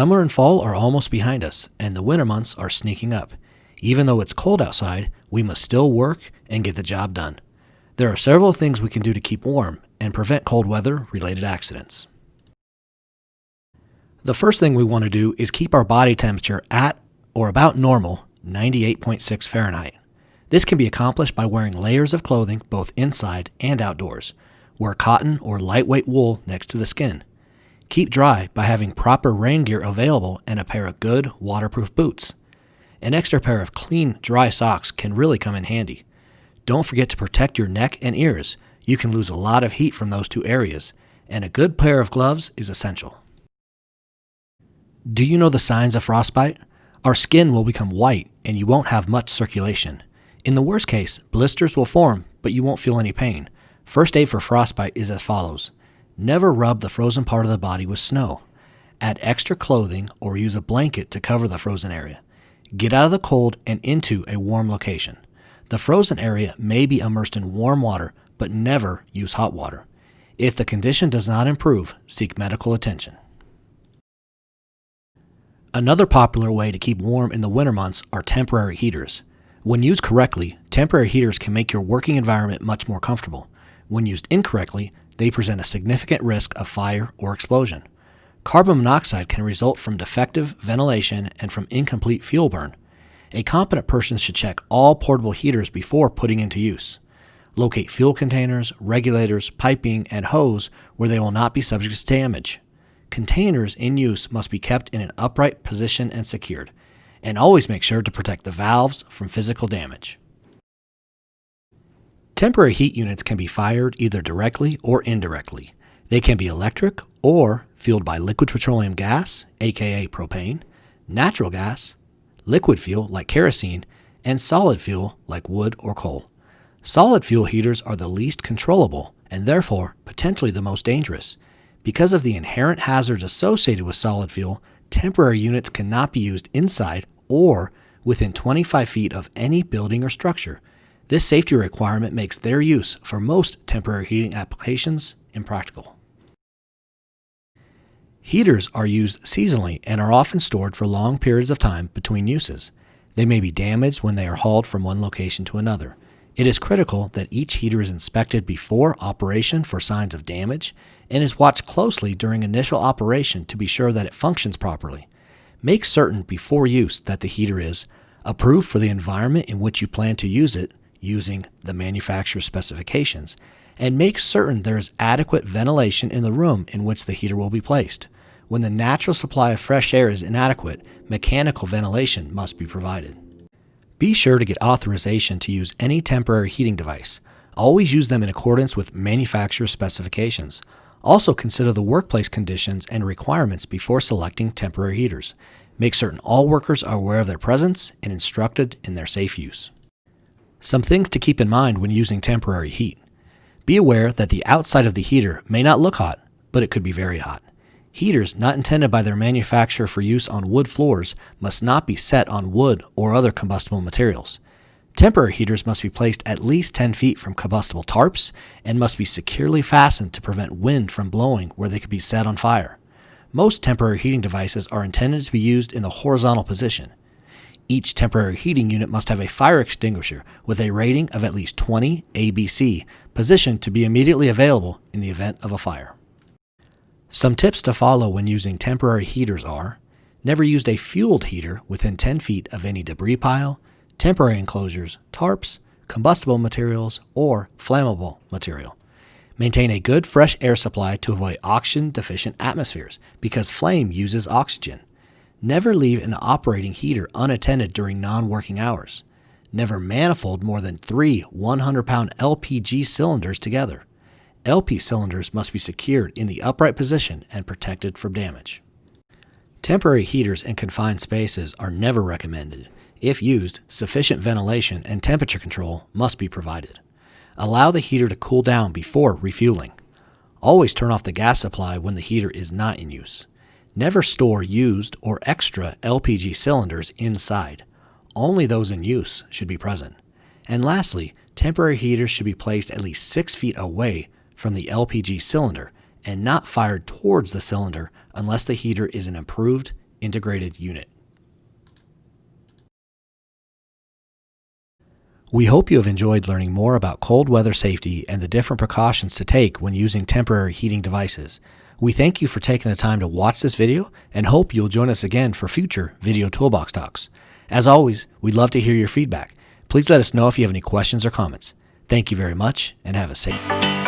Summer and fall are almost behind us, and the winter months are sneaking up. Even though it's cold outside, we must still work and get the job done. There are several things we can do to keep warm and prevent cold weather-related accidents. The first thing we want to do is keep our body temperature at or about normal, 98.6 Fahrenheit. This can be accomplished by wearing layers of clothing both inside and outdoors. Wear cotton or lightweight wool next to the skin. Keep dry by having proper rain gear available and a pair of good waterproof boots. An extra pair of clean, dry socks can really come in handy. Don't forget to protect your neck and ears. You can lose a lot of heat from those two areas, and a good pair of gloves is essential. Do you know the signs of frostbite? Our skin will become white and you won't have much circulation. In the worst case, blisters will form, but you won't feel any pain. First aid for frostbite is as follows. Never rub the frozen part of the body with snow. Add extra clothing or use a blanket to cover the frozen area. Get out of the cold and into a warm location. The frozen area may be immersed in warm water, but never use hot water. If the condition does not improve, seek medical attention. Another popular way to keep warm in the winter months are temporary heaters. When used correctly, temporary heaters can make your working environment much more comfortable. When used incorrectly, they present a significant risk of fire or explosion. Carbon monoxide can result from defective ventilation and from incomplete fuel burn. A competent person should check all portable heaters before putting into use. Locate fuel containers, regulators, piping, and hose where they will not be subject to damage. Containers in use must be kept in an upright position and secured, and always make sure to protect the valves from physical damage. Temporary heat units can be fired either directly or indirectly. They can be electric or fueled by liquid petroleum gas, aka propane, natural gas, liquid fuel like kerosene, and solid fuel like wood or coal. Solid fuel heaters are the least controllable and therefore potentially the most dangerous. Because of the inherent hazards associated with solid fuel, temporary units cannot be used inside or within 25 feet of any building or structure. This safety requirement makes their use for most temporary heating applications impractical. Heaters are used seasonally and are often stored for long periods of time between uses. They may be damaged when they are hauled from one location to another. It is critical that each heater is inspected before operation for signs of damage and is watched closely during initial operation to be sure that it functions properly. Make certain before use that the heater is approved for the environment in which you plan to use it using the manufacturer's specifications, and make certain there is adequate ventilation in the room in which the heater will be placed. When the natural supply of fresh air is inadequate, mechanical ventilation must be provided. Be sure to get authorization to use any temporary heating device. Always use them in accordance with manufacturer specifications. Also consider the workplace conditions and requirements before selecting temporary heaters. Make certain all workers are aware of their presence and instructed in their safe use. Some things to keep in mind when using temporary heat. Be aware that the outside of the heater may not look hot, but it could be very hot. Heaters not intended by their manufacturer for use on wood floors must not be set on wood or other combustible materials. Temporary heaters must be placed at least 10 feet from combustible tarps and must be securely fastened to prevent wind from blowing where they could be set on fire. Most temporary heating devices are intended to be used in the horizontal position. Each temporary heating unit must have a fire extinguisher with a rating of at least 20 ABC, positioned to be immediately available in the event of a fire. Some tips to follow when using temporary heaters are: never use a fueled heater within 10 feet of any debris pile, temporary enclosures, tarps, combustible materials, or flammable material. Maintain a good fresh air supply to avoid oxygen-deficient atmospheres because flame uses oxygen. Never leave an operating heater unattended during non-working hours. Never manifold more than 3 100-pound LPG cylinders together. LP cylinders must be secured in the upright position and protected from damage. Temporary heaters in confined spaces are never recommended. If used, sufficient ventilation and temperature control must be provided. Allow the heater to cool down before refueling. Always turn off the gas supply when the heater is not in use. Never store used or extra LPG cylinders inside. Only those in use should be present. And lastly, temporary heaters should be placed at least 6 feet away from the LPG cylinder and not fired towards the cylinder unless the heater is an approved integrated unit. We hope you have enjoyed learning more about cold weather safety and the different precautions to take when using temporary heating devices. We thank you for taking the time to watch this video and hope you'll join us again for future Video Toolbox Talks. As always, we'd love to hear your feedback. Please let us know if you have any questions or comments. Thank you very much and have a safe day.